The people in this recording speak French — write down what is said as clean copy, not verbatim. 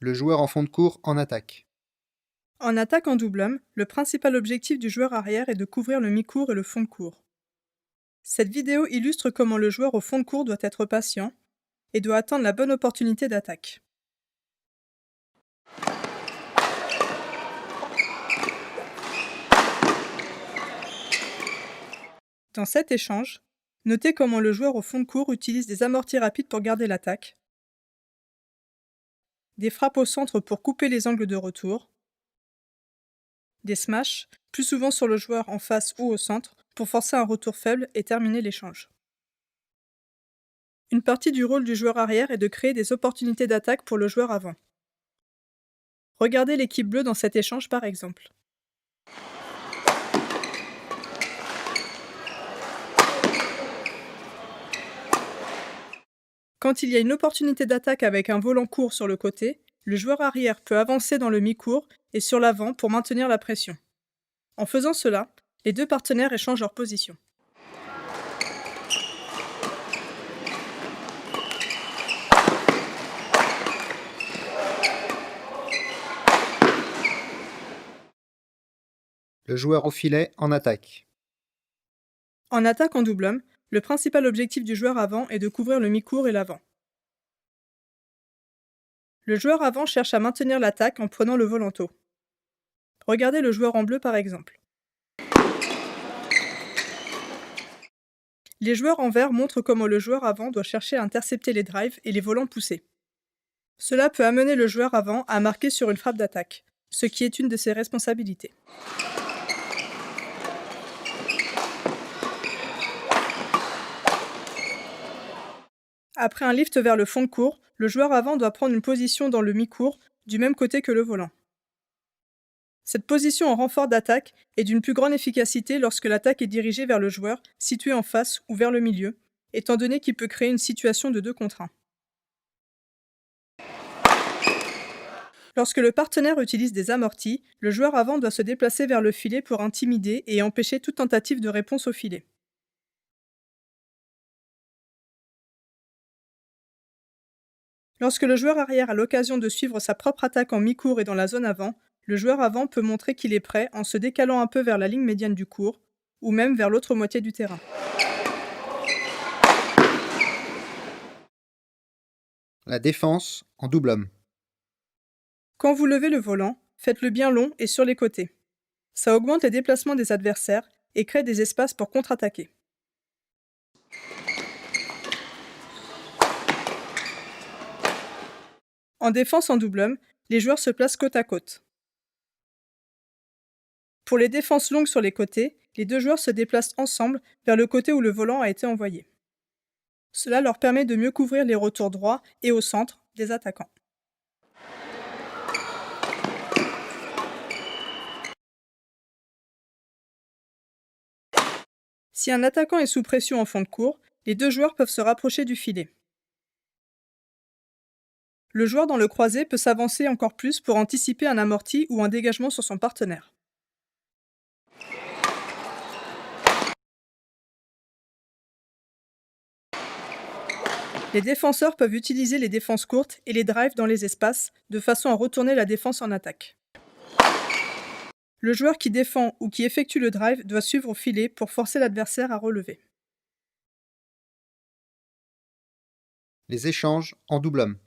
Le joueur en fond de cours en attaque. En attaque en double homme, le principal objectif du joueur arrière est de couvrir le mi-court et le fond de court. Cette vidéo illustre comment le joueur au fond de court doit être patient et doit attendre la bonne opportunité d'attaque. Dans cet échange, notez comment le joueur au fond de court utilise des amortis rapides pour garder l'attaque, des frappes au centre pour couper les angles de retour, des smashs, plus souvent sur le joueur en face ou au centre, pour forcer un retour faible et terminer l'échange. Une partie du rôle du joueur arrière est de créer des opportunités d'attaque pour le joueur avant. Regardez l'équipe bleue dans cet échange par exemple. Quand il y a une opportunité d'attaque avec un volant court sur le côté, le joueur arrière peut avancer dans le mi-court et sur l'avant pour maintenir la pression. En faisant cela, les deux partenaires échangent leur position. Le joueur au filet en attaque. En attaque en double homme, le principal objectif du joueur avant est de couvrir le mi-court et l'avant. Le joueur avant cherche à maintenir l'attaque en prenant le volant haut. Regardez le joueur en bleu par exemple. Les joueurs en vert montrent comment le joueur avant doit chercher à intercepter les drives et les volants poussés. Cela peut amener le joueur avant à marquer sur une frappe d'attaque, ce qui est une de ses responsabilités. Après un lift vers le fond de court, le joueur avant doit prendre une position dans le mi-court, du même côté que le volant. Cette position en renfort d'attaque est d'une plus grande efficacité lorsque l'attaque est dirigée vers le joueur situé en face ou vers le milieu, étant donné qu'il peut créer une situation de 2 contre 1. Lorsque le partenaire utilise des amortis, le joueur avant doit se déplacer vers le filet pour intimider et empêcher toute tentative de réponse au filet. Lorsque le joueur arrière a l'occasion de suivre sa propre attaque en mi-court et dans la zone avant, le joueur avant peut montrer qu'il est prêt en se décalant un peu vers la ligne médiane du court, ou même vers l'autre moitié du terrain. La défense en double homme. Quand vous levez le volant, faites-le bien long et sur les côtés. Ça augmente les déplacements des adversaires et crée des espaces pour contre-attaquer. En défense en double homme, les joueurs se placent côte à côte. Pour les défenses longues sur les côtés, les deux joueurs se déplacent ensemble vers le côté où le volant a été envoyé. Cela leur permet de mieux couvrir les retours droits et au centre des attaquants. Si un attaquant est sous pression en fond de court, les deux joueurs peuvent se rapprocher du filet. Le joueur dans le croisé peut s'avancer encore plus pour anticiper un amorti ou un dégagement sur son partenaire. Les défenseurs peuvent utiliser les défenses courtes et les drives dans les espaces, de façon à retourner la défense en attaque. Le joueur qui défend ou qui effectue le drive doit suivre au filet pour forcer l'adversaire à relever. Les échanges en double homme.